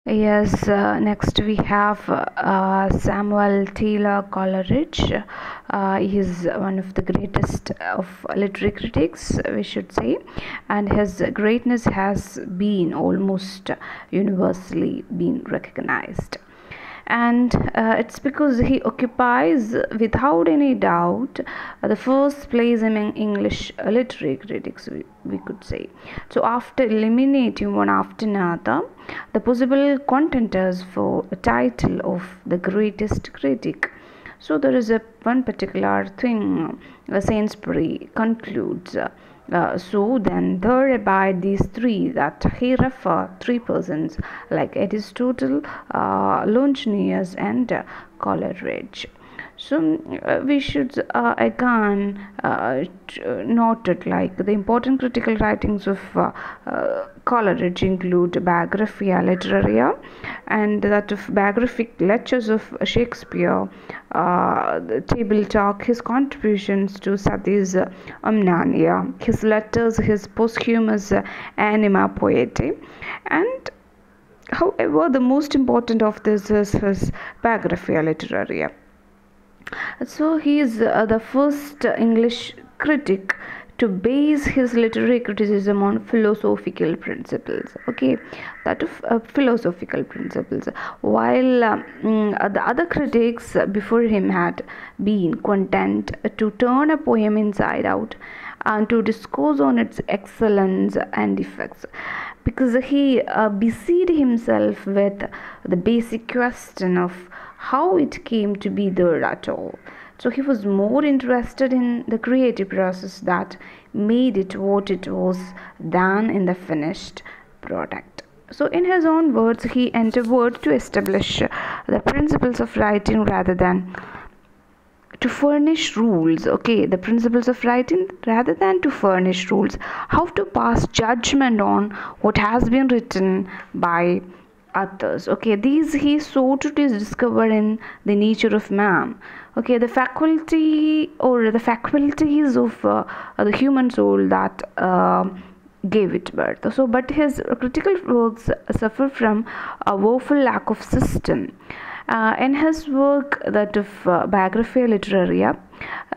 Yes, next we have Samuel Taylor Coleridge. He is one of the greatest of literary critics, we should say, and his greatness has been almost universally been recognized. And it's because he occupies, without any doubt, the first place among English literary critics, we could say. So, after eliminating one after another, the possible contenders for a title of the greatest critic. So, there is a one particular thing Sainsbury concludes. So then there abide these three that he refer three persons like Aristotle, Longinus and Coleridge. So we should again note it like the important critical writings of Coleridge include Biographia Literaria and that of biographic lectures of Shakespeare, the Table Talk, his contributions to Sati's Omnania, his letters, his posthumous Anima Poetae, and however the most important of this is his Biographia Literaria. So he is the first English critic to base his literary criticism on philosophical principles. Okay, that of philosophical principles, while the other critics before him had been content to turn a poem inside out and to discourse on its excellence and defects, because he busied himself with the basic question of how it came to be there at all. So he was more interested in the creative process that made it what it was than in the finished product. So in his own words, he endeavored to establish the principles of writing rather than to furnish rules. Okay, the principles of writing rather than to furnish rules, how to pass judgment on what has been written by others. Okay, these he sought to discover in the nature of man. Okay, the faculty or the faculties of the human soul that gave it birth. So but his critical works suffer from a woeful lack of system. In his work, that of Biographia Literaria,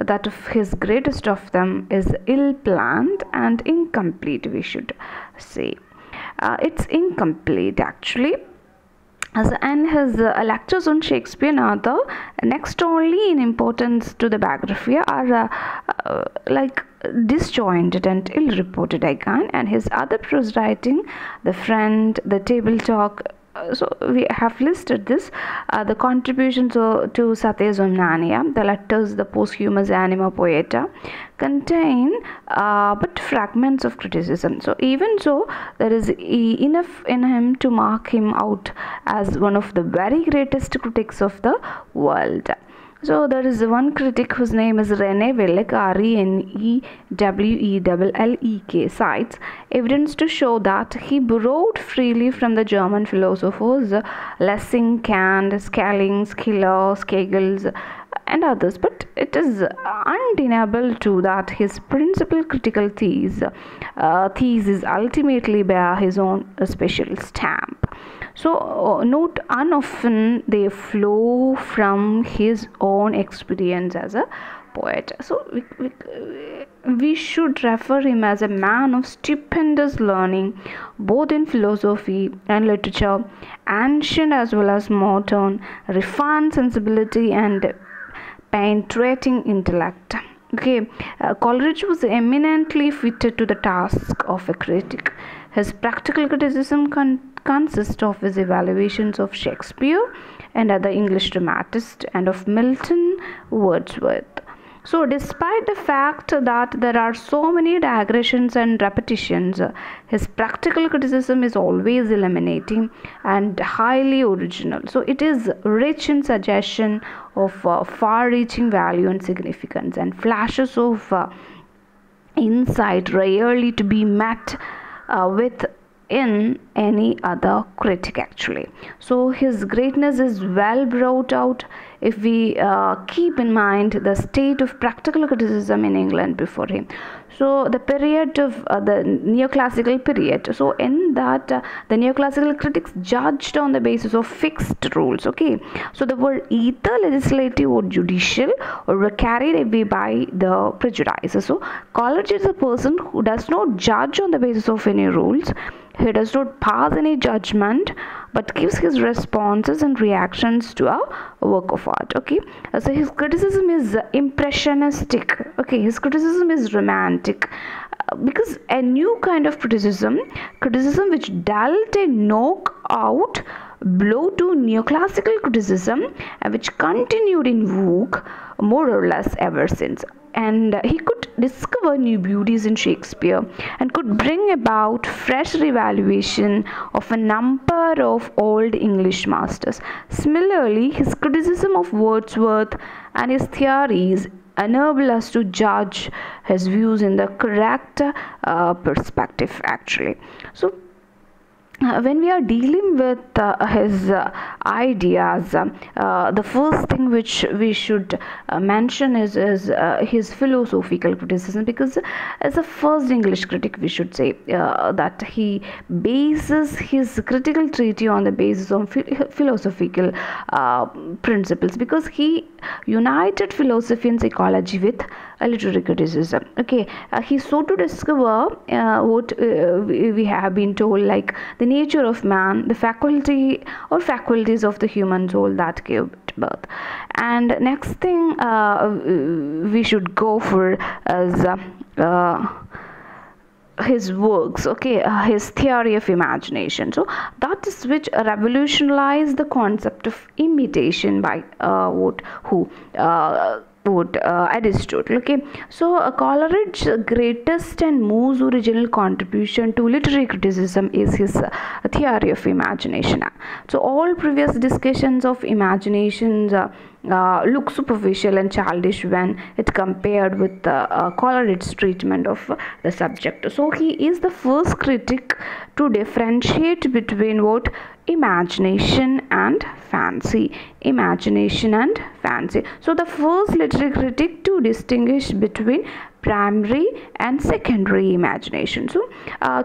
that of his greatest of them is ill planned and incomplete, we should say. It's incomplete actually. And his lectures on Shakespeare and other, next only in importance to the Biographia, are like disjointed and ill reported again. And his other prose writing, The Friend, The Table Talk, so we have listed this, the contributions to Sati's Omnania, the letters, the posthumous Anima Poeta, contain but fragments of criticism. So even so, there is enough in him to mark him out as one of the very greatest critics of the world. So there is one critic whose name is Rene Wellek, Renewellek, cites evidence to show that he borrowed freely from the German philosophers Lessing, Kant, Schelling, Schiller, Kegels, and others, but it is undeniable too that his principal critical thesis ultimately bear his own special stamp. So note unoften they flow from his own experience as a poet. So we should refer him as a man of stupendous learning, both in philosophy and literature, ancient as well as modern, refined sensibility and penetrating intellect. Okay, Coleridge was eminently fitted to the task of a critic. His practical criticism consists of his evaluations of Shakespeare and other English dramatists and of Milton, Wordsworth. So despite the fact that there are so many digressions and repetitions, his practical criticism is always illuminating and highly original. So it is rich in suggestion of far-reaching value and significance, and flashes of insight rarely to be met with in any other critic actually. So his greatness is well brought out if we keep in mind the state of practical criticism in England before him. So the period of the neoclassical period, so in that the neoclassical critics judged on the basis of fixed rules. Okay, so they were either legislative or judicial, or were carried away by the prejudices. So Coleridge is a person who does not judge on the basis of any rules. He does not pass any judgment, but gives his responses and reactions to a work of art. Okay, so his criticism is impressionistic. Okay, his criticism is romantic, because a new kind of criticism which dealt a knockout blow to neoclassical criticism, which continued in vogue more or less ever since. And he could discover new beauties in Shakespeare and could bring about fresh revaluation of a number of old English masters. Similarly, his criticism of Wordsworth and his theories enable us to judge his views in the correct perspective actually. So when we are dealing with his ideas, the first thing which we should mention is his philosophical criticism, because as a first English critic we should say that he bases his critical treatise on the basis of philosophical principles, because he united philosophy and psychology with literary criticism. Okay, he sought to discover what we have been told, like the nature of man, the faculty or faculties of the human soul that gave birth. And next thing we should go for is his works. Okay, his theory of imagination. So that is which revolutionized the concept of imitation by Aristotle. Okay, so Coleridge's greatest and most original contribution to literary criticism is his theory of imagination. So all previous discussions of imaginations look superficial and childish when it compared with Coleridge's treatment of the subject. So he is the first critic to differentiate between what imagination and fancy. Imagination and fancy. So the first literary critic to distinguish between primary and secondary imagination. So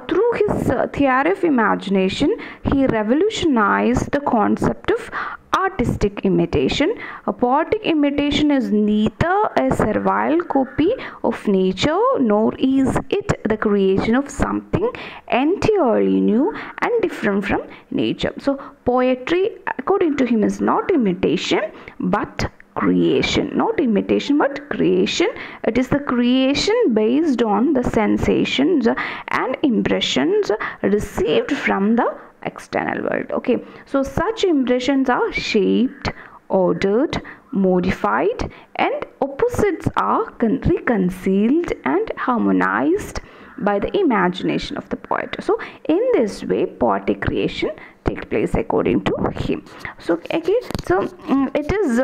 through his theory of imagination, he revolutionized the concept of artistic imitation. A poetic imitation is neither a servile copy of nature, nor is it the creation of something entirely new and different from nature. So poetry, according to him, is not imitation but creation. Not imitation but creation. It is the creation based on the sensations and impressions received from the external world. Okay, so such impressions are shaped, ordered, modified, and opposites are reconciled and harmonized by the imagination of the poet. So in this way poetic creation takes place according to him. So okay, so it is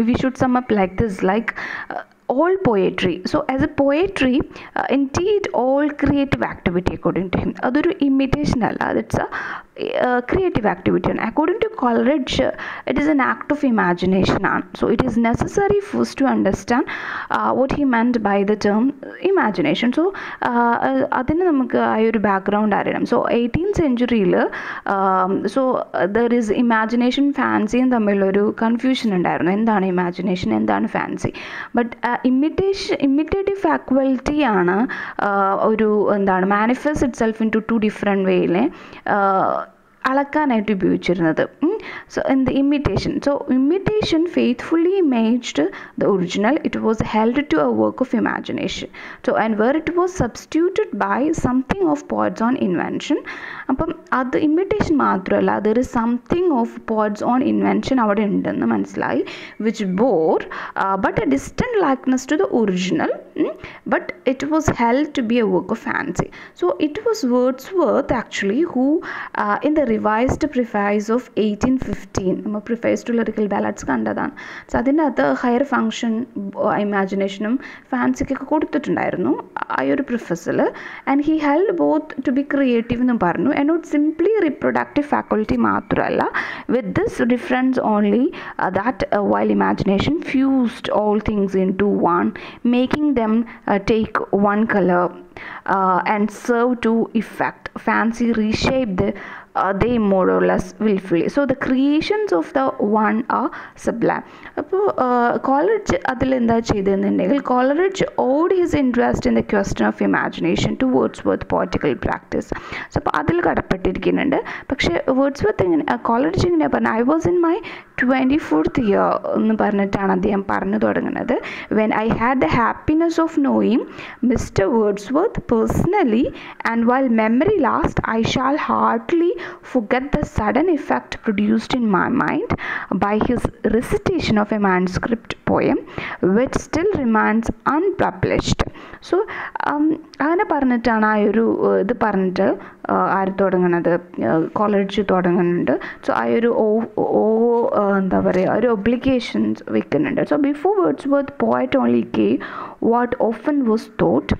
we should sum up like this, like all poetry. So as a poetry, indeed all creative activity according to him, adoru imitation alla, that's a creative activity, and according to Coleridge it is an act of imagination. So it is necessary first to understand what he meant by the term imagination. So adinu namukku ayoru background ariyam. So 18th century so there is imagination fancy and തമ്മിലൊരു confusion ഉണ്ടായിരുന്നു. എന്താണ് imagination, എന്താണ് fancy? But imitative faculty ആണ് ഒരു എന്താണ് manifest itself into 2 different വേയിൽ അളക്കാനായിട്ട് ഉപയോഗിച്ചിരുന്നത്. So in the imitation, so imitation faithfully imaged the original. It was held to a work of imagination. So and where it was substituted by something of poet's own invention. അപ്പം അത് imitation മാത്രമല്ല, there is something of poet's own invention അവിടെ ഉണ്ടെന്ന് മനസ്സിലായി, which bore but a distant likeness to the original, but it was held to be a work of fancy. So it was Wordsworth actually who in the revised preface of 18 1815 നമ്മൾ preface to lyrical ballads കണ്ടതാണ്. So അതിൻ്റെ അകത്ത് higher function ഇമാജിനേഷനും ഫാൻസിക്കൊക്കെ കൊടുത്തിട്ടുണ്ടായിരുന്നു ആ ഒരു പ്രിഫസിൽ. And he held both to be creative എന്ന് പറഞ്ഞു. And not simply reproductive faculty മാത്രമല്ല, with this difference only that while imagination fused all things into one, making them take one color and serve to effect. Fancy reshaped they more or less willfully. So the creations of the one are sublime. അപ്പോൾ Coleridge അതിലെന്താ ചെയ്തതെന്നുണ്ടെങ്കിൽ, Coleridge owed his interest in the question of imagination to Wordsworth poetical practice. So അപ്പോൾ അതിൽ കടപ്പെട്ടിരിക്കുന്നുണ്ട്. പക്ഷേ Wordsworth Coleridge ഇങ്ങനെ പറഞ്ഞു, I was in my 24th year എന്ന് പറഞ്ഞിട്ടാണ് അദ്ദേഹം പറഞ്ഞു തുടങ്ങുന്നത്. when I had the happiness of knowing Mr. Wordsworth personally, and while memory lasts I shall hardly forget the sudden effect produced in my mind by his recitation of a manuscript poem which still remains unpublished. So അങ്ങനെ പറഞ്ഞിട്ടാണ് ആ ഒരു ഇത് പറഞ്ഞിട്ട് ആര് തുടങ്ങുന്നത്, Coleridge തുടങ്ങുന്നുണ്ട്. So ആ ഒരു എന്താ പറയുക, ഒരു ഒബ്ലിഗേഷൻസ് വെക്കുന്നുണ്ട്. So before Wordsworth poet only gave what often was thought,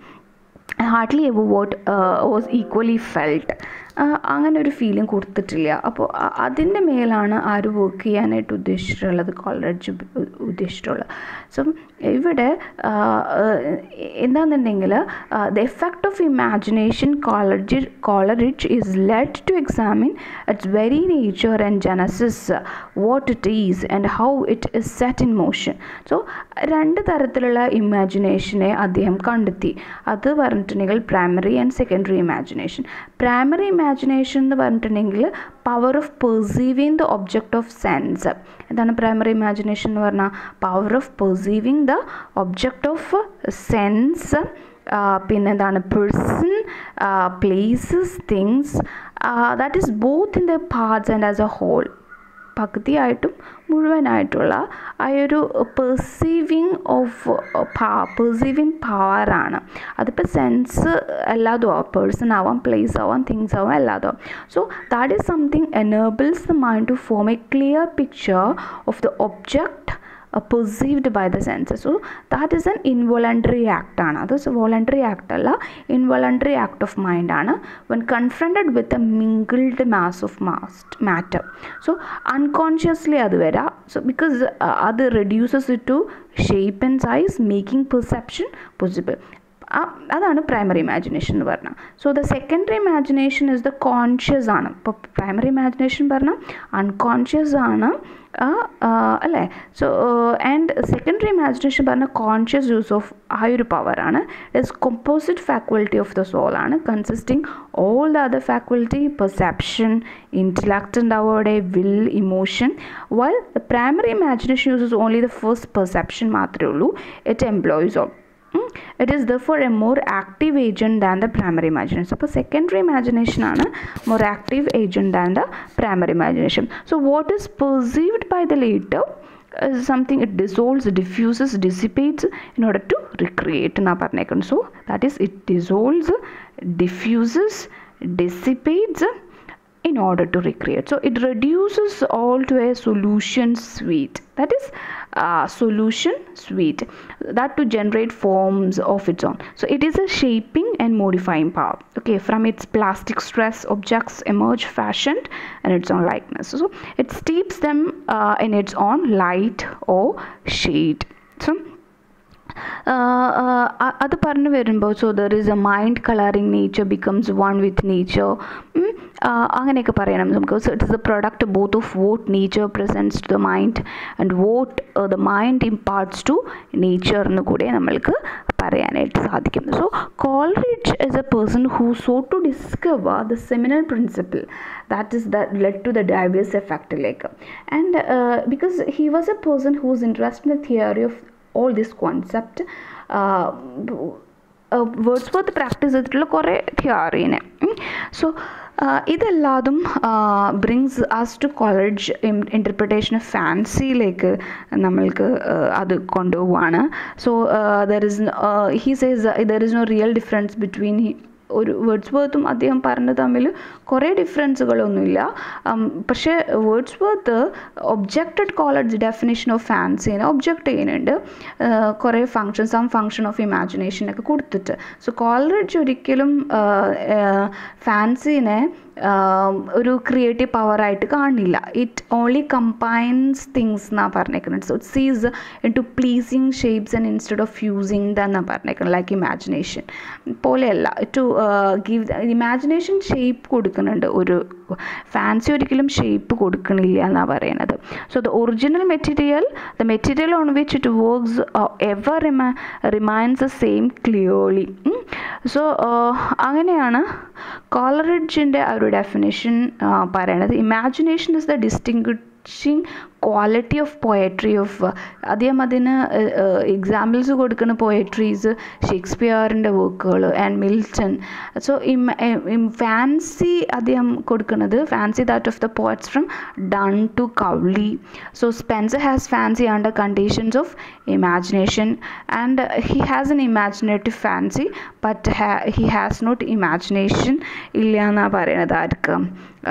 hardly ever what was equally felt. അങ്ങനെ ഒരു ഫീലിംഗ് കൊടുത്തിട്ടില്ല. അപ്പോൾ അതിൻ്റെ മേലാണ് ആര് വർക്ക് ചെയ്യാനായിട്ട് ഉദ്ദേശിച്ചിട്ടുള്ളത്, കോളറിഡ്ജ് ഉദ്ദേശിച്ചിട്ടുള്ളത്. സോ ഇവിടെ എന്താണെന്നുണ്ടെങ്കിൽ the effect of imagination Coleridge is led to examine its very nature and genesis, what it is and how it is set in motion. So രണ്ട് തരത്തിലുള്ള ഇമാജിനേഷനെ അദ്ദേഹം കണ്ടെത്തി. അത് പറഞ്ഞിട്ടുണ്ടെങ്കിൽ primary and secondary imagination. Primary imagination എന്ന് പറഞ്ഞിട്ടുണ്ടെങ്കിൽ power of perceiving the object of sense. എന്താണ് പ്രൈമറി ഇമാജിനേഷൻ എന്ന് പറഞ്ഞാൽ? Power of perceiving the object of sense, പിന്നെ എന്താണ് person, places, things, that is both in the parts and as a whole. പകുതിയായിട്ടും മുഴുവനായിട്ടുള്ള ആ ഒരു പെർസീവിങ് പവറാണ്. അതിപ്പോൾ സെൻസ് എല്ലാതും ആവാം, പേഴ്സൺ ആവാം, പ്ലേസ് ആവാം, തിങ്സ് ആവാം, എല്ലാതും ആവാം. So that is something enables the mind to form a clear picture of the object perceived by the senses. So that is an involuntary act ആണ്. അത് വോളണ്ടറി ആക്ട് അല്ല, ഇൻവോളണ്ടറി ആക്ട് ഓഫ് മൈൻഡ് ആണ് when confronted with a mingled mass of matter. So unconsciously അത് വരാം. So because അത് reduces it to shape and size, making perception possible. അതാണ് primary imagination എന്ന് പറഞ്ഞാൽ. So the secondary imagination is the conscious ആണ്. ഇപ്പോൾ primary imagination പറഞ്ഞാൽ unconscious ആണ് അല്ലേ. സോ ആൻഡ് സെക്കൻഡറി ഇമാജിനേഷൻ പറഞ്ഞാൽ കോൺഷ്യസ് യൂസ് ഓഫ് ആ ഒരു പവറാണ്. It's composite faculty of the soul ആണ്, consisting all the other faculty, perception, intellect ഉണ്ടാവും അവിടെ, will, emotion. While the primary imagination uses only the first perception മാത്രമേ ഉള്ളൂ. It employs all. It is therefore a more active agent than the primary imagination. So secondary imagination ആണ് more active agent than the primary imagination. So what is perceived by the later is something it dissolves, diffuses, dissipates in order to recreate എന്നാ പറഞ്ഞേക്കുന്നത്. So that is it dissolves, diffuses, dissipates in order to recreate. So it reduces all to a solution suite. That is solution suite, that to generate forms of its own. So it is a shaping and modifying power. Okay, from its plastic stress, objects emerge fashioned and its own likeness. So it steeps them in its own light or shade. So അത് പറഞ്ഞു വരുമ്പോൾ so there is a mind colouring nature becomes one with nature, അങ്ങനെയൊക്കെ പറയണം നമുക്ക്. So it is a product both of what nature presents to the mind and what the mind imparts to nature എന്ന് കൂടെ നമ്മൾക്ക് പറയാനായിട്ട് സാധിക്കും. So Coleridge is a person who saw to discover the seminal principle that led to the diverse effect like, and because he was a person who was interested in the theory of all this concept, Wordsworth practice ചെയ്തിട്ടുള്ള കുറേ തിയറീനെ. So ഇതെല്ലാതും brings us to Coleridge interpretation of ഫാൻസിയിലേക്ക് നമ്മൾക്ക് അത് കൊണ്ടുപോവാണ്. So he says there is no real difference between ഒരു വേർഡ്സ്വർത്തും അദ്ദേഹം പറഞ്ഞത് തമ്മിൽ കുറേ ഡിഫറൻസുകളൊന്നുമില്ല. പക്ഷേ Wordsworth objected Coleridge definition of ഫാൻസിനെ ഒബ്ജക്റ്റ് ചെയ്യുന്നുണ്ട്, കുറേ സം ഫങ്ഷൻ ഓഫ് ഇമാജിനേഷനൊക്കെ കൊടുത്തിട്ട്. സോ കോളറിഡ്ജ് ഒരിക്കലും ഫാൻസിനെ ഒരു ക്രിയേറ്റീവ് പവറായിട്ട് കാണില്ല. ഇറ്റ് ഓൺലി കമ്പൈൻസ് തിങ്സ് എന്നാണ് പറഞ്ഞേക്കുന്നത്. So it sees into pleasing shapes and instead of fusing എന്നാണ് പറഞ്ഞേക്കുന്നത്. ലൈക്ക് ഇമാജിനേഷൻ പോലെയല്ല. ടു ഗീവ് ഇമാജിനേഷൻ ഷേപ്പ് കൊടുക്കുന്നുണ്ട്, ഒരു ഫാൻസി ഒരിക്കലും ഷേപ്പ് കൊടുക്കണില്ല എന്നാണ് പറയുന്നത്. So the original material, the material on which it works ever remains the same clearly. So അങ്ങനെയാണ് കോളറിഡ്ജിൻ്റെ ആ ഒരു ഡെഫിനിഷൻ പറയണത്. Imagination is the distinguishing quality of poetry of, അദ്ദേഹം അതിന് എക്സാമ്പിൾസ് കൊടുക്കുന്ന പോയട്രീസ് ഷേക്സ്പിയറിൻ്റെ വർക്കുകൾ ആൻഡ് മിൽട്ടൺ. സോ ഫാൻസി അദ്ദേഹം കൊടുക്കുന്നത് fancy that of the poets from Donne to Cowley. So Spenser has fancy under conditions of imagination and he has an imaginative fancy but he has not imagination ഇല്ല എന്നാണ് പറയണത്. ആർക്ക്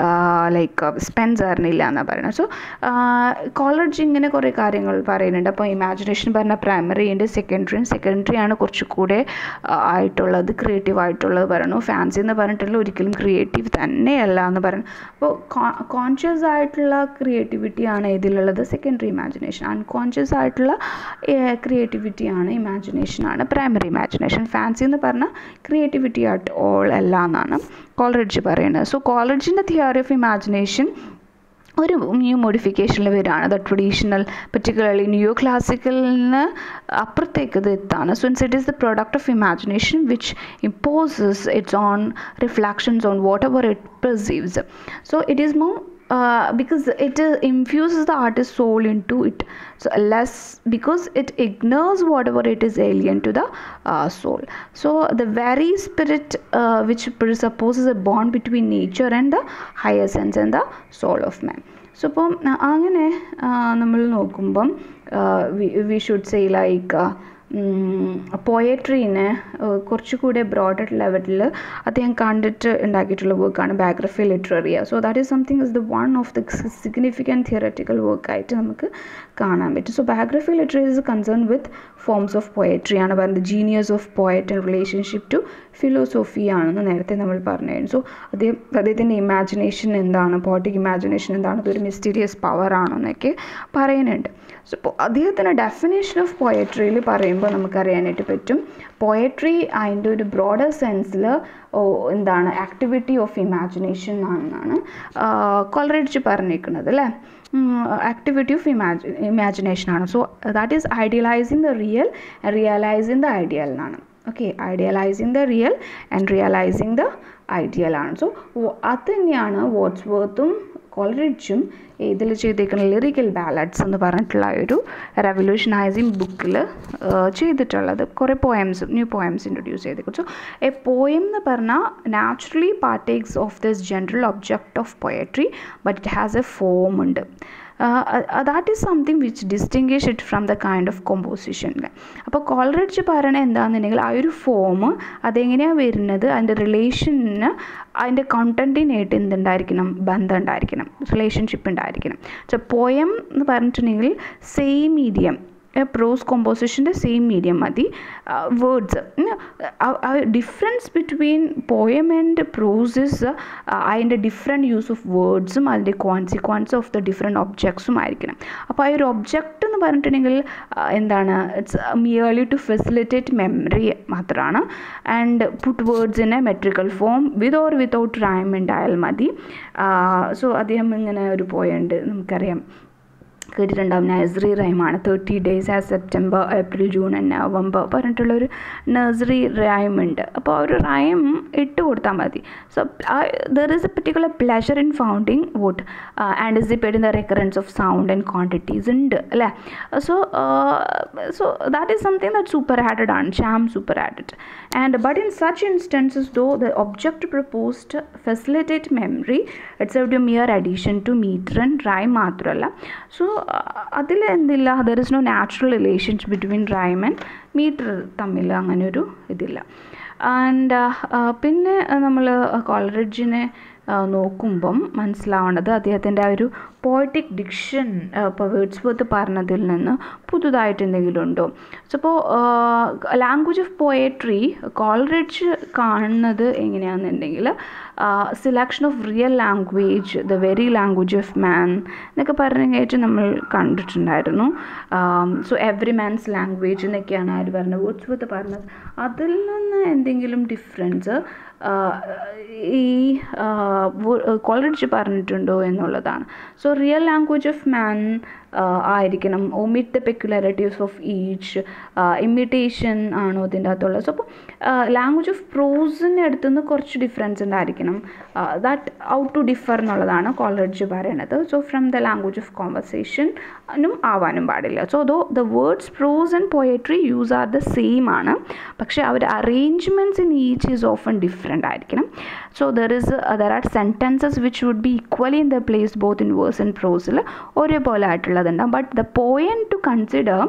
like സ്പെൻസറിനില്ല എന്നാണ് പറയുന്നത്. So Coleridge ഇങ്ങനെ കുറേ കാര്യങ്ങൾ പറയുന്നുണ്ട്. അപ്പോൾ ഇമാജിനേഷൻ പറഞ്ഞാൽ പ്രൈമറി ഉണ്ട്, സെക്കൻഡറി ആണ് കുറച്ചുകൂടെ ആയിട്ടുള്ളത്, ക്രിയേറ്റീവ് ആയിട്ടുള്ളത് പറയണു. ഫാൻസി എന്ന് പറഞ്ഞിട്ടുള്ള ഒരിക്കലും ക്രിയേറ്റീവ് തന്നെയല്ല എന്ന് പറയുന്നു. അപ്പോൾ കോൺഷ്യസ് ആയിട്ടുള്ള ക്രിയേറ്റിവിറ്റിയാണ് ഇതിലുള്ളത് സെക്കൻഡറി ഇമാജിനേഷൻ, അൺകോൺഷ്യസ് ആയിട്ടുള്ള ക്രിയേറ്റിവിറ്റിയാണ് ഇമാജിനേഷനാണ് പ്രൈമറി ഇമാജിനേഷൻ. ഫാൻസി എന്ന് പറഞ്ഞാൽ ക്രിയേറ്റിവിറ്റി അറ്റ് ഓൾ അല്ല എന്നാണ് കോളറിഡ്ജ് പറയുന്നത്. സോ കോളറിഡ്ജിൻ്റെ തിയറി ഓഫ് ഇമാജിനേഷൻ ഒരു ന്യൂ മോഡിഫിക്കേഷനിൽ വരികയാണ്. ദ ട്രഡീഷണൽ പെർട്ടിക്കുലർലി ന്യൂ ക്ലാസിക്കലിന് അപ്പുറത്തേക്ക് ഇത് എത്താണ്. So it is the product of imagination which imposes its own reflections on whatever it perceives. So it is more because it infuses the artist's soul into it, so less because it ignores whatever it is alien to the soul. So the very spirit which presupposes a bond between nature and the higher sense and the soul of man. So ഇപ്പം അങ്ങനെ നമ്മൾ നോക്കുമ്പം we should say like പോയട്രീനെ കുറച്ചുകൂടെ broader ലെവലിൽ അദ്ദേഹം കണ്ടിട്ട് ഉണ്ടാക്കിയിട്ടുള്ള വർക്കാണ് Biographia Literaria. So that is something is the one of the significant theoretical വർക്കായിട്ട് നമുക്ക് കാണാൻ പറ്റും. So Biographia Literaria is concern with forms of poetry ആണ് പറയുന്നത്. Genius of poet and relationship to philosophy ആണെന്ന് നേരത്തെ നമ്മൾ പറഞ്ഞിരുന്നു. സോ അദ്ദേഹത്തിൻ്റെ ഇമാജിനേഷൻ എന്താണ്, പോയറ്റിക് ഇമാജിനേഷൻ എന്താണ്, ഇതൊരു മിസ്റ്റീരിയസ് പവർ ആണെന്നൊക്കെ പറയുന്നുണ്ട്. സോ ഇപ്പോൾ അദ്ദേഹത്തിൻ്റെ ഡെഫിനേഷൻ ഓഫ് പോയട്രിയിൽ പറയുമ്പോൾ നമുക്കറിയാനായിട്ട് പറ്റും, പോയട്രി അതിൻ്റെ ഒരു ബ്രോഡർ സെൻസിൽ എന്താണ് ആക്ടിവിറ്റി ഓഫ് ഇമാജിനേഷൻ ആണെന്നാണ് കോളറിഡ്ജ് പറഞ്ഞിരിക്കുന്നത് അല്ലേ. ആക്ടിവിറ്റി ഓഫ് ഇമാജിനേഷൻ ആണ്. So that is idealising the real and realising the ideal എന്നാണ്. Okay, idealising the real and realising the ideal ആണ്. സോ അത് തന്നെയാണ് വേർഡ്സ്വർത്തും കോളറിഡ്ജും ഇതിൽ ചെയ്തേക്കുന്ന ലിറിക്കൽ ബാലഡ്സ് എന്ന് പറഞ്ഞിട്ടുള്ള ഒരു റെവല്യൂഷനൈസിങ് ബുക്കിൽ ചെയ്തിട്ടുള്ളത്. കുറേ പോയംസ്, ന്യൂ പോയംസ് ഇൻട്രൊഡ്യൂസ് ചെയ്തേക്കും. സോ എ പോയം എന്ന് പറഞ്ഞാൽ naturally partakes of this general object of poetry but it has a form ഉണ്ട്. That is something which distinguish it from the kind of composition. അപ്പോൾ Coleridge പറയണത് എന്താണെന്നുണ്ടെങ്കിൽ ആ ഒരു form അതെങ്ങനെയാണ് വരുന്നത്, അതിൻ്റെ റിലേഷന് അതിൻ്റെ കണ്ടൻറ്റിനായിട്ട് എന്തുണ്ടായിരിക്കണം, ബന്ധം ഉണ്ടായിരിക്കണം, റിലേഷൻഷിപ്പ് ഉണ്ടായിരിക്കണം. സോ പോയം എന്ന് പറഞ്ഞിട്ടുണ്ടെങ്കിൽ സെയിം മീഡിയം, പ്രോസ് കോമ്പോസിഷൻ്റെ സെയിം മീഡിയം മതി. Words difference between poem and prose is അതിൻ്റെ ഡിഫറെൻറ്റ് യൂസ് ഓഫ് വേർഡ്സും അതിൻ്റെ കോൺസിക്വൻസ് ഓഫ് ദ ഡിഫറെൻറ്റ് ഒബ്ജക്ട്സും ആയിരിക്കണം. അപ്പോൾ ആ ഒരു ഒബ്ജക്റ്റ് എന്ന് പറഞ്ഞിട്ടുണ്ടെങ്കിൽ എന്താണ്, it's merely to facilitate memory മാത്രമാണ്. And put words in a metrical form with or without rhyme ഉണ്ടായാൽ മതി. സോ അദ്ദേഹം ഇങ്ങനെ ഒരു പോയുണ്ട്, നമുക്കറിയാം, കേട്ടിട്ടുണ്ടാവും, നഴ്സറി റൈമാണ്. 30 days hath September, April, June and November പറഞ്ഞിട്ടുള്ളൊരു നഴ്സറി റൈം ഉണ്ട്. അപ്പോൾ ആ ഒരു റൈം ഇട്ട് കൊടുത്താൽ മതി. So there is a particular pleasure in founding what anticipating the recurrence of sound and quantities ഉണ്ട് അല്ലേ. So that is something that superadded ആണ്, sham superadded. And but in such instances though the object proposed facilitate memory, it's a mere addition to metre and rhyme മാത്രമല്ല. So അതിൽ എന്തില്ല, there is no natural relations between rhyme and metre തമ്മിൽ അങ്ങനെ ഒരു ഇതില്ല. And പിന്നെ നമ്മൾ കോളറിഡ്ജിനെ നോക്കുമ്പം മനസ്സിലാവേണ്ടത് അദ്ദേഹത്തിൻ്റെ ആ ഒരു പോയറ്റിക് ഡിക്ഷൻ ഇപ്പോൾ വേർഡ്സ്വർത്ത് പറഞ്ഞതിൽ നിന്ന് പുതുതായിട്ട് എന്തെങ്കിലും ഉണ്ടോ. സോ ഇപ്പോൾ ലാംഗ്വേജ് ഓഫ് പോയട്രി കോളറിഡ്ജ് കാണുന്നത് എങ്ങനെയാണെന്നുണ്ടെങ്കിൽ selection of real language, the very language of man എന്നൊക്കെ പറഞ്ഞായിട്ട് നമ്മൾ കണ്ടിട്ടുണ്ടായിരുന്നു. സോ എവറി മാൻസ് ലാംഗ്വേജ് എന്നൊക്കെയാണ് ആര് പറഞ്ഞത്, വേർഡ്സ്വർത്ത് പറഞ്ഞത്. അതിൽ നിന്ന് എന്തെങ്കിലും ഡിഫറൻസ് ഈ കോളറിഡ്ജ് പറഞ്ഞിട്ടുണ്ടോ എന്നുള്ളതാണ്. So real language of man ആയിരിക്കണം, omit the peculiarities of each, imitation ആണോ ഇതിൻ്റെ അകത്തുള്ളത്. സോ അപ്പോൾ ലാംഗ്വേജ് ഓഫ് പ്രോസിൻ്റെ അടുത്തുനിന്ന് കുറച്ച് ഡിഫറൻസ് ഉണ്ടായിരിക്കണം, ദാറ്റ് ഔ ടു ഡിഫർ എന്നുള്ളതാണ് കോളറിഡ്ജ് പറയണത്. So from the language of കോൺവെർസേഷനും ആവാനും പാടില്ല. So the words prose and poetry use are the same ആണ്, പക്ഷേ അവർ arrangements in each is often different ആയിരിക്കണം. So there are sentences which would be equally in the place both in verse and prose ഒരേപോലെ ആയിട്ടുള്ളതുണ്ടാകും. But the point to consider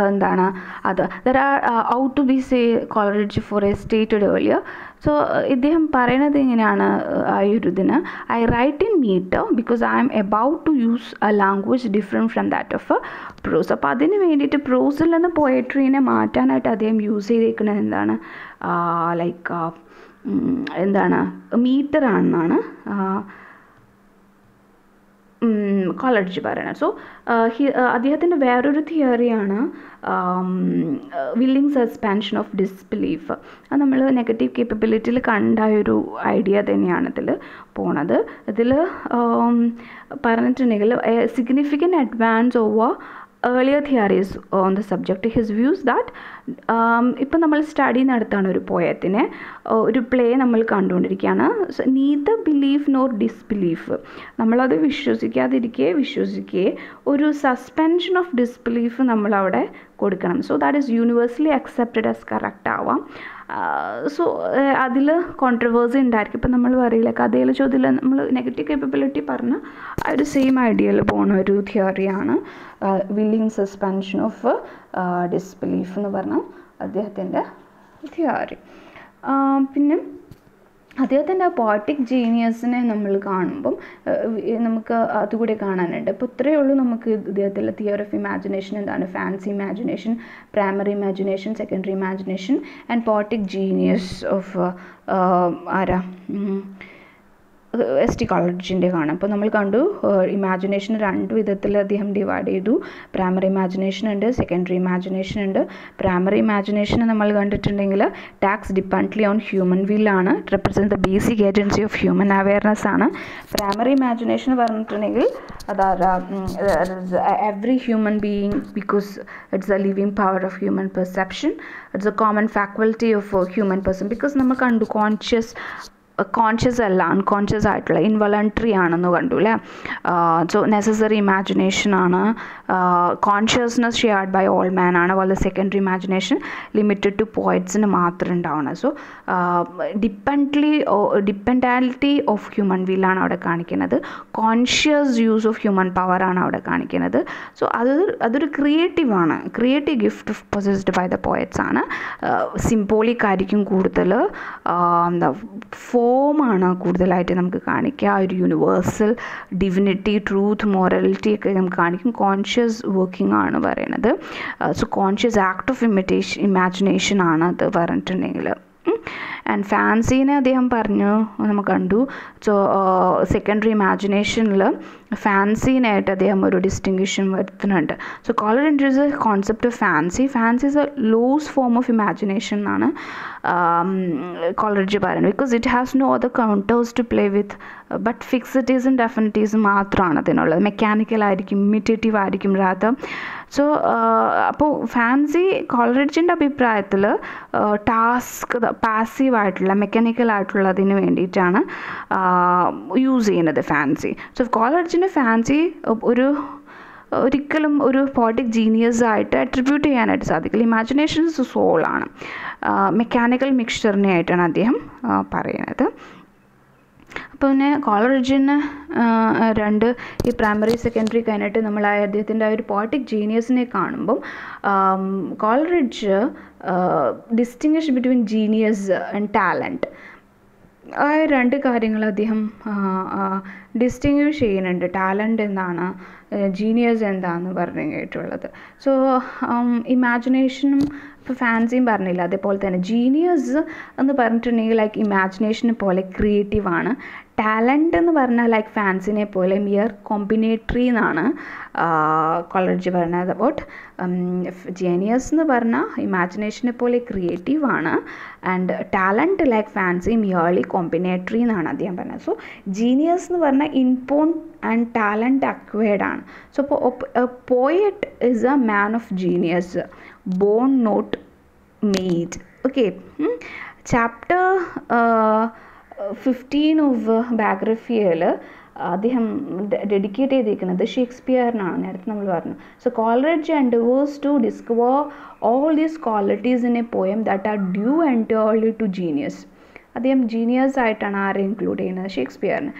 എന്താണ് അത് there are ought to be say Coleridge for a stated earlier. So ഇദ്ദേഹം പറയണത് എങ്ങനെയാണ് ആ ഒരു ഇതിന്, I write in metre because I am about to use a language different from that of prose. അപ്പോൾ അതിന് വേണ്ടിയിട്ട് പ്രോസിൽ നിന്ന് പോയട്രീനെ മാറ്റാനായിട്ട് അദ്ദേഹം യൂസ് ചെയ്തേക്കുന്നത് എന്താണ്, ലൈക്ക് എന്താണ് മീറ്റർ ആണെന്നാണ് കോളറിഡ്ജ് പറയണത്. സോ അദ്ദേഹത്തിൻ്റെ വേറൊരു തിയറിയാണ് വില്ലിംഗ് സസ്പെൻഷൻ ഓഫ് ഡിസ്ബിലീഫ്. അത് നമ്മൾ നെഗറ്റീവ് കേപ്പബിലിറ്റിയിൽ കണ്ടായൊരു ഐഡിയ തന്നെയാണ് ഇതിൽ പോണത്. ഇതിൽ പറഞ്ഞിട്ടുണ്ടെങ്കിൽ significant advance over earlier theories on the subject. His views that ഇപ്പം നമ്മൾ സ്റ്റഡി നടത്താണ് ഒരു പോയത്തിനെ, ഒരു പ്ലേ നമ്മൾ കണ്ടുകൊണ്ടിരിക്കുകയാണ്. നീദർ ബിലീഫ് നോർ ഡിസ്ബിലീഫ്, നമ്മളത് വിശ്വസിക്കുകയെ ഒരു സസ്പെൻഷൻ ഓഫ് ഡിസ്ബിലീഫ് നമ്മളവിടെ കൊടുക്കണം. So that is universally accepted as correct ആവാം. സോ അതിൽ കോൺട്രവേഴ്സി ഉണ്ടായിരിക്കും. ഇപ്പം നമ്മൾ പറയില്ല കഥയിൽ ചോദ്യത്തിൽ നമ്മൾ നെഗറ്റീവ് കേപ്പബിലിറ്റി പറഞ്ഞ ആ ഒരു സെയിം ഐഡിയയിൽ പോകുന്ന ഒരു തിയറിയാണ് വില്ലിംഗ് സസ്പെൻഷൻ ഓഫ് ഡിസ്ബിലീഫ് എന്ന് പറഞ്ഞ അദ്ദേഹത്തിൻ്റെ തിയറി. പിന്നെ അദ്ദേഹത്തിൻ്റെ ആ പോയറ്റിക് ജീനിയസിനെ നമ്മൾ കാണുമ്പം നമുക്ക് അതുകൂടെ കാണാനുണ്ട്. അപ്പോൾ ഇത്രയേ ഉള്ളൂ നമുക്ക് ഇദ്ദേഹത്തിലെ തിയറി ഓഫ് ഇമാജിനേഷൻ എന്താണ്, fancy imagination, primary imagination, secondary imagination and poetic genius of S T കോളറിഡ്ജിൻ്റെ കാണാം. അപ്പോൾ നമ്മൾ കണ്ടു ഇമാജിനേഷൻ രണ്ട് വിധത്തിൽ അദ്ദേഹം ഡിവൈഡ് ചെയ്തു. പ്രൈമറി ഇമാജിനേഷൻ ഉണ്ട്, സെക്കൻഡറി ഇമാജിനേഷൻ ഉണ്ട്. പ്രൈമറി ഇമാജിനേഷൻ നമ്മൾ കണ്ടിട്ടുണ്ടെങ്കിൽ ടാക്സ് ഡിപ്പെൻഡ്ലി ഓൺ ഹ്യൂമൻ വില്ലാണ്, it represent the basic agency of human awareness ആണ്. പ്രൈമറി ഇമാജിനേഷൻ പറഞ്ഞിട്ടുണ്ടെങ്കിൽ every human being, because it's a living power of human perception, it's a common faculty of a human person. because നമ്മൾ കണ്ടു conscious അല്ല, unconscious ആയിട്ടുള്ള involuntary ആണെന്ന് കണ്ടു അല്ലേ. So necessary imagination ആണ്, കോൺഷ്യസ്നെസ് ഷെയർഡ് ബൈ ഓൾ മാൻ ആണ്. വളരെ സെക്കൻഡറി ഇമാജിനേഷൻ ലിമിറ്റഡ് ടു പോയിറ്റ്സിന് മാത്രം ഉണ്ടാവണം. സോ ഡിപ്പെൻഡാലിറ്റി ഓഫ് ഹ്യൂമൻ വില്ലാണ് അവിടെ കാണിക്കുന്നത്, കോൺഷ്യസ് യൂസ് ഓഫ് ഹ്യൂമൻ പവറാണ് അവിടെ കാണിക്കുന്നത്. സോ അതൊരു ക്രിയേറ്റീവാണ്, creative gift of possessed by the poets ആണ്. സിംബോളിക് ആയിരിക്കും കൂടുതൽ, എന്താ ഫോമാണ് കൂടുതലായിട്ട് നമുക്ക് കാണിക്കുക. ഒരു യൂണിവേഴ്സൽ ഡിവിനിറ്റി, ട്രൂത്ത്, മൊറാലിറ്റി ഒക്കെ നമുക്ക് കാണിക്കും. കോൺഷ്യസ് വർക്കിംഗ് ആണ് പറയുന്നത്. So conscious act of imagination ആണ് അത് പറഞ്ഞിട്ടുണ്ടെങ്കിൽ. ആൻഡ് ഫാൻസീനെ അദ്ദേഹം പറഞ്ഞു നമ്മൾ കണ്ടു. സോ സെക്കൻഡറി ഇമാജിനേഷനിൽ ഫാൻസീനായിട്ട് അദ്ദേഹം ഒരു ഡിസ്റ്റിങ്ഷൻ വരുത്തുന്നുണ്ട്. So Coleridge introduce a concept of fancy. Fancy is a loose form of imagination എന്നാണ് കോളറിഡ്ജ് പറയുന്നത്. Because it has no other counters to play with, but ഫിക്സിറ്റീസും ഡെഫിനിറ്റീസും മാത്രമാണ് അതിനുള്ളത്. മെക്കാനിക്കൽ ആയിരിക്കും, ഇമിറ്റേറ്റീവ് ആയിരിക്കും റാദർ. സോ അപ്പോൾ ഫാൻസി കോളറിഡ്ജിൻ്റെ അഭിപ്രായത്തിൽ പാസീവായിട്ടുള്ള മെക്കാനിക്കൽ ആയിട്ടുള്ളതിന് വേണ്ടിയിട്ടാണ് യൂസ് ചെയ്യുന്നത് ഫാൻസി. സോ കോളറിഡ്ജിൻ്റെ ഫാൻസി ഒരിക്കലും ഒരു പോയറ്റിക് ജീനിയസ് ആയിട്ട് അട്രിബ്യൂട്ട് ചെയ്യാനായിട്ട് സാധിക്കില്ല. ഇമാജിനേഷൻസ് സോളാണ്, മെക്കാനിക്കൽ മിക്സ്ചറിനെ ആയിട്ടാണ് അദ്ദേഹം പറയുന്നത്. അപ്പോൾ പിന്നെ കോളറിഡ്ജിന് ഈ പ്രൈമറി സെക്കൻഡറി കഴിഞ്ഞിട്ട് നമ്മൾ അദ്ദേഹത്തിൻ്റെ ഒരു പോയറ്റിക് ജീനിയസിനെ കാണുമ്പം Coleridge distinguish between genius and talent ആ രണ്ട് കാര്യങ്ങൾ അദ്ദേഹം ഡിസ്റ്റിങ്വിഷ് ചെയ്യുന്നുണ്ട്. ടാലൻറ്റ് എന്താണ്, ജീനിയസ് എന്താണെന്ന് പറഞ്ഞു കേട്ടുള്ളത്. സോ ഇമാജിനേഷനും ഇപ്പോൾ ഫാൻസിയും പറഞ്ഞില്ല, അതേപോലെ തന്നെ ജീനിയസ് എന്ന് പറഞ്ഞിട്ടുണ്ടെങ്കിൽ ലൈക്ക് ഇമാജിനേഷനെ പോലെ ക്രിയേറ്റീവാണ്. ടാലൻറ്റ് എന്ന് പറഞ്ഞാൽ ലൈക്ക് ഫാൻസിനെ പോലെ മിയർ കോമ്പിനേറ്ററി എന്നാണ് കോളറിഡ്ജ് പറഞ്ഞത്. അബൌട്ട് ജീനിയസ് എന്ന് പറഞ്ഞാൽ ഇമാജിനേഷനെ പോലെ ക്രിയേറ്റീവാണ് and talent like fancy merely combinatory എന്നാണ് അദ്ദേഹം പറഞ്ഞത്. സോ ജീനിയസ് എന്ന് പറഞ്ഞാൽ ഇൻബോൺ ആൻഡ് ടാലൻറ്റ് അക്വയർഡ് ആണ്. So poet is a man of genius, born not made. Okay, chapter 15 of ബയോഗ്രഫിയിൽ അദ്ദേഹം ഡെഡിക്കേറ്റ് ചെയ്തിരിക്കുന്നത് ഷേക്സ്പിയറിനാണ്, നേരത്തെ നമ്മൾ പറഞ്ഞു. So Coleridge endeavours to discover all these qualities in a poem that are due entirely to genius. അദ്ദേഹം genius ആയിട്ടാണ് ആരെ ഇൻക്ലൂഡ് ചെയ്യുന്നത്, ഷേക്സ്പിയറിന്.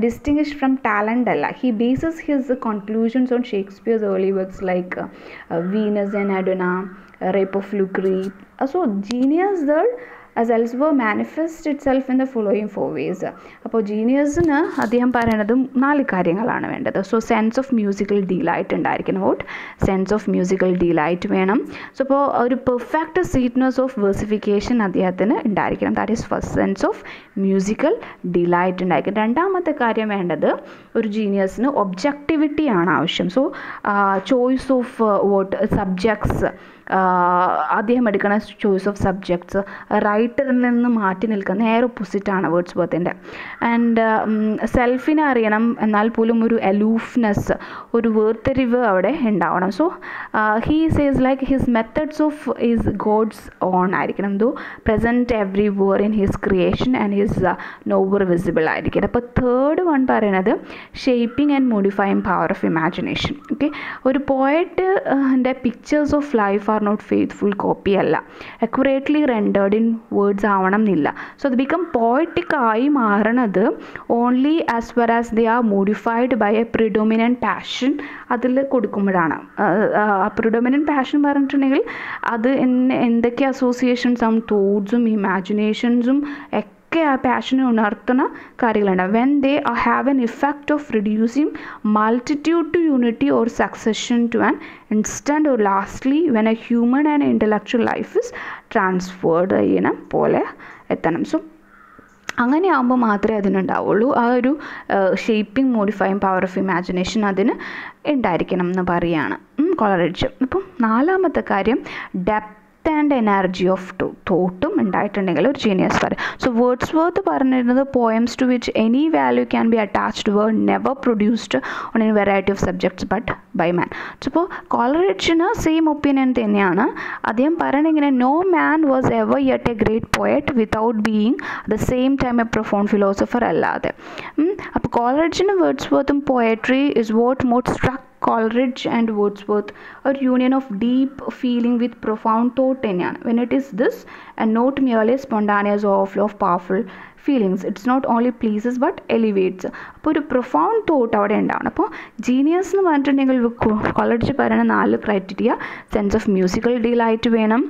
ഡിസ്റ്റിങ്വിഷ് ഫ്രം ടാലൻ്റ് അല്ല. He bases his conclusions on Shakespeare's early works like Venus and Adonis, rape of Lucrece. So genius there as elsewhere manifests itself in the following 4 ways. അപ്പോൾ ജീനിയസിന് അദ്ദേഹം പറയണത് 4 കാര്യങ്ങളാണ് വേണ്ടത്. So sense of musical delight ഉണ്ടായിരിക്കണം. Sense of musical delight വേണം. So അപ്പോൾ ഒരു perfect sweetness of versification അദ്ദേഹത്തിന് ഉണ്ടായിരിക്കണം. That is first, sense of musical delight ഉണ്ടായിരിക്കും. രണ്ടാമത്തെ കാര്യം വേണ്ടത് ഒരു ജീനിയസിന് ഒബ്ജക്റ്റിവിറ്റിയാണ് ആവശ്യം. സോ ചോയ്സ് ഓഫ് സബ്ജക്ട്സ് അദ്ദേഹം എടുക്കുന്ന ചോയ്സ് ഓഫ് സബ്ജക്ട്സ് റൈറ്ററിൽ നിന്ന് മാറ്റി നിൽക്കുന്ന നേരെ ഓപ്പോസിറ്റാണ് വേർഡ്സ്വർത്തിൻ്റെ. ആൻഡ് സെൽഫിനെ അറിയണം, എന്നാൽ പോലും ഒരു അലൂഫ്നെസ്, ഒരു വേർതിരിവ് അവിടെ ഉണ്ടാവണം. So he says like his methods of his gods own ആയിരിക്കണം. Though present everywhere in his creation and his nowhere visible ആയിരിക്കണം. അപ്പോൾ തേർഡ് വൺ പറയുന്നത് shaping and modifying power of imagination. Okay, ഒരു പോയറ്റിൻ്റെ pictures of life are not faithful copy അല്ല, accurately rendered in words ആവണം എന്നില്ല. So അത് become poetic ആയി മാറണത് only as where as they are modified by a predominant passion അതിൽ കൊടുക്കുമ്പോഴാണ്. Predominant passion പറഞ്ഞിട്ടുണ്ടെങ്കിൽ അത് എന്തൊക്കെ അസോസിയേഷൻസും തോട്ട്സും ഇമാജിനേഷൻസും ഒക്കെ ആ പാഷനെ ഉണർത്തുന്ന കാര്യങ്ങളുണ്ടാവും. When they have an effect of reducing multitude to unity or succession to an instant or lastly when a human and intellectual life is transferred ചെയ്യുന്ന പോലെ എത്തണം. സോ അങ്ങനെ ആകുമ്പോൾ മാത്രമേ അതിനുണ്ടാവുള്ളൂ. ആ ഒരു shaping modifying power of imagination അതിന് ഉണ്ടായിരിക്കണം എന്ന് പറയുകയാണ് കോളറിഡ്ജ്. അപ്പം നാലാമത്തെ കാര്യം ഡെപ്ത് ആൻഡ് എനർജി ഓഫ് തോട്ടും ഉണ്ടായിട്ടുണ്ടെങ്കിൽ ഒരു ജീനിയസ് പറയും. സോ വേർഡ്സ്വർത്ത് പറഞ്ഞിരുന്നത് poems to which any value can be attached were never produced on a variety of subjects but by man. So ഇപ്പോൾ കോളറിഡ്ജിന് സെയിം ഒപ്പീനിയൻ തന്നെയാണ്. അദ്ദേഹം പറയണത് ഇങ്ങനെ, no man was ever yet a great poet without being at the same time a profound philosopher അല്ലാതെ. അപ്പോൾ കോളറിഡ്ജിനും വേർഡ്സ്വർത്തും poetry is what more struck Coleridge and Wordsworth, a union of deep feeling with profound thought തന്നെയാണ്. When it is this and not merely spontaneous overflow of powerful feelings, it's not only pleases but elevates. അപ്പോൾ ഒരു profound thought അവിടെ ഉണ്ടാവണം. അപ്പോൾ genius എന്ന് പറഞ്ഞിട്ടുണ്ടെങ്കിൽ Coleridge പറയുന്ന 4 criteria: sense of musical delight വേണം,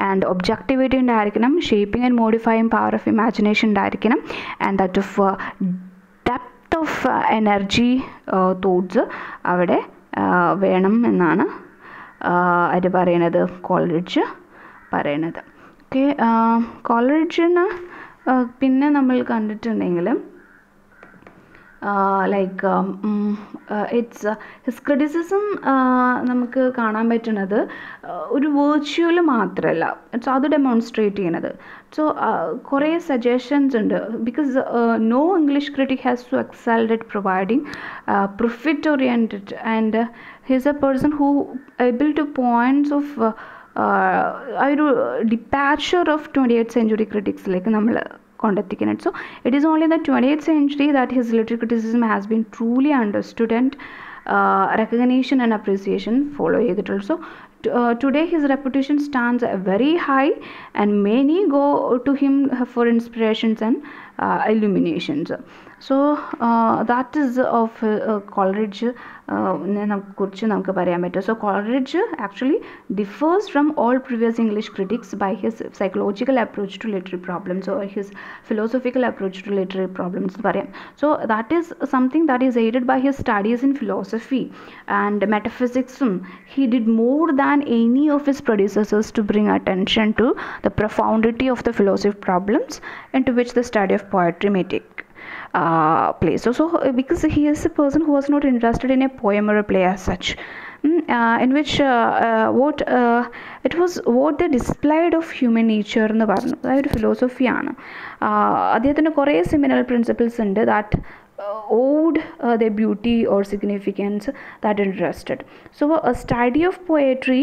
ആൻഡ് ഒബ്ജക്റ്റിവിറ്റി ഉണ്ടായിരിക്കണം, shaping and modifying power of imagination ഉണ്ടായിരിക്കണം, and that of depth of energy thoughts അവിടെ വേണം എന്നാണ് അവർ പറയണത്, കോളറിഡ്ജ് പറയണത്. ഓക്കെ, കോളറിഡ്ജിന് പിന്നെ നമ്മൾ കണ്ടിട്ടുണ്ടെങ്കിൽ ലൈക്ക് ഇറ്റ്സ് ഹിസ് ക്രിറ്റിസിസം നമുക്ക് കാണാൻ പറ്റുന്നത് ഒരു വേർച്വൽ മാത്രമല്ല, സോ അത് ഡെമോൺസ്ട്രേറ്റ് ചെയ്യണത്. സോ കുറേ സജഷൻസ് ഉണ്ട്. Because no English critic has to excelled at providing profit oriented and his a person who able to points of ആ ഒരു ഡിപ്പാച്ചർ ഓഫ് 28th century ക്രിറ്റിക്സിലേക്ക് നമ്മൾ കൊണ്ടെത്തിക്കുന്നത്. So it is only in the 20th century that his literary criticism has been truly understood and recognition and appreciation follow ചെയ്തിട്ടുള്ളൂ. So today his reputation stands very high and many go to him for inspirations and illuminations. So that is of Coleridge. So Coleridge actually differs from all previous English critics by his psychological approach to literary problems, or his philosophical approach to literary problems. So that is something that is aided by his studies in philosophy and metaphysics. He did more than any of his predecessors to bring attention to the profundity of the philosophical problems into which the study of poetry may take place. So because he is a person who was not interested in a poem or a play as such, in which it was what they displayed of human nature എന്ന് പറഞ്ഞു. അതൊരു ഫിലോസഫിയാണ്. അദ്ദേഹത്തിന് കുറേ seminal principles ഉണ്ട് that owed their beauty or significance that interested. So a study of poetry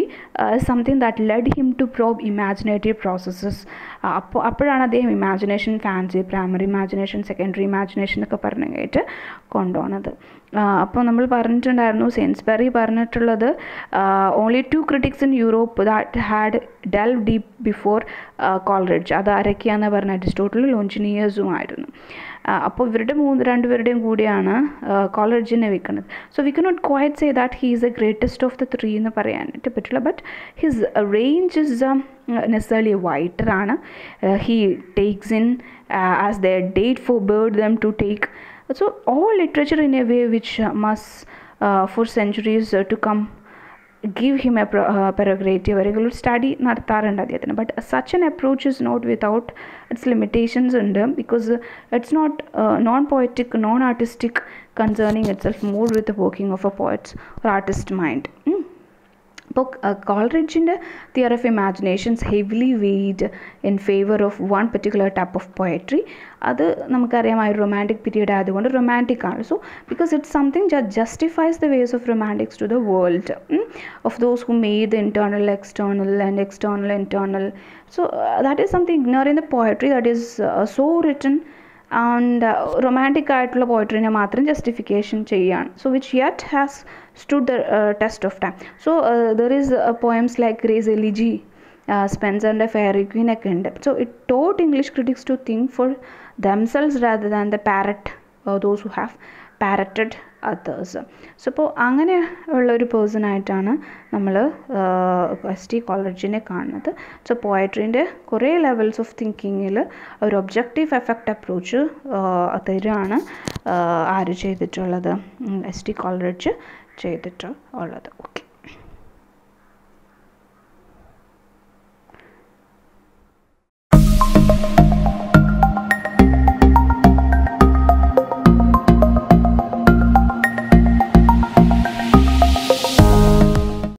is something that led him to probe imaginative processes. അപ്പോഴാണ് അദ്ദേഹം imagination, fancy, primary imagination, secondary imagination എന്നൊക്കെ പറഞ്ഞിട്ട് കൊണ്ടുപോകുന്നത്. അപ്പോൾ നമ്മൾ പറഞ്ഞിട്ടുണ്ടായിരുന്നു, സെയിൻസ്ബറി പറഞ്ഞിട്ടുള്ളത് only 2 critics in Europe that had delved deep before Coleridge. അത് ആരൊക്കെയാണെന്ന് പറഞ്ഞ അരിസ്റ്റോട്ടിലും ലോഞ്ചിനിയസും ആയിരുന്നു. അപ്പോൾ ഇവരുടെ രണ്ടുപേരുടെയും കൂടിയാണ് കോളറിഡ്ജിനെ വെക്കുന്നത്. So we cannot quite say that he is the greatest of the 3 എന്ന് പറയാനായിട്ട് പറ്റില്ല. But his range is necessarily wider ആണ്. He takes in as their date forbade them to take. So all literature in a way which must for centuries to come give him a prerogative, a regular study നടത്താറുണ്ട് അദ്ദേഹത്തിന്. But such an approach is not without its limitations ഉണ്ട്, because it's not non-poetic, non-artistic, concerning itself more with the working of a poet's or artist mind. അപ്പോൾ കോളറിഡ്ജിൻ്റെ theory of imaginations heavily weighed in favour of one particular type of poetry. അത് നമുക്കറിയാം, ആ ഒരു romantic period ആയതുകൊണ്ട് romantic ആണ്. So because it's something that justifies the ways of romantics to the world of those who made the internal external and external internal. So that is something ignore in the poetry that is so written and romantic ആയിട്ടുള്ള പോയട്രീനെ മാത്രം justification ചെയ്യുകയാണ്. So which yet has stood the test of time. So there is poems like Gray's Elegy, Spenser and the Fairy Queen ഒക്കെ ഉണ്ട്. So it taught English critics to think for themselves rather than the parrot those who have parroted others. So ഇപ്പോൾ അങ്ങനെ ഉള്ളൊരു പേഴ്സണായിട്ടാണ് നമ്മൾ S T കോളറിഡ്ജിനെ കാണുന്നത്. So പോയട്രീൻ്റെ കുറേ levels of തിങ്കിങ്ങിൽ ഒരു objective effect approach തരുകയാണ് ആര് ചെയ്തിട്ടുള്ളത്, എസ് ടി കോളറിഡ്ജ് ചെയ്തിട്ടുള്ളത്. ഓക്കെ.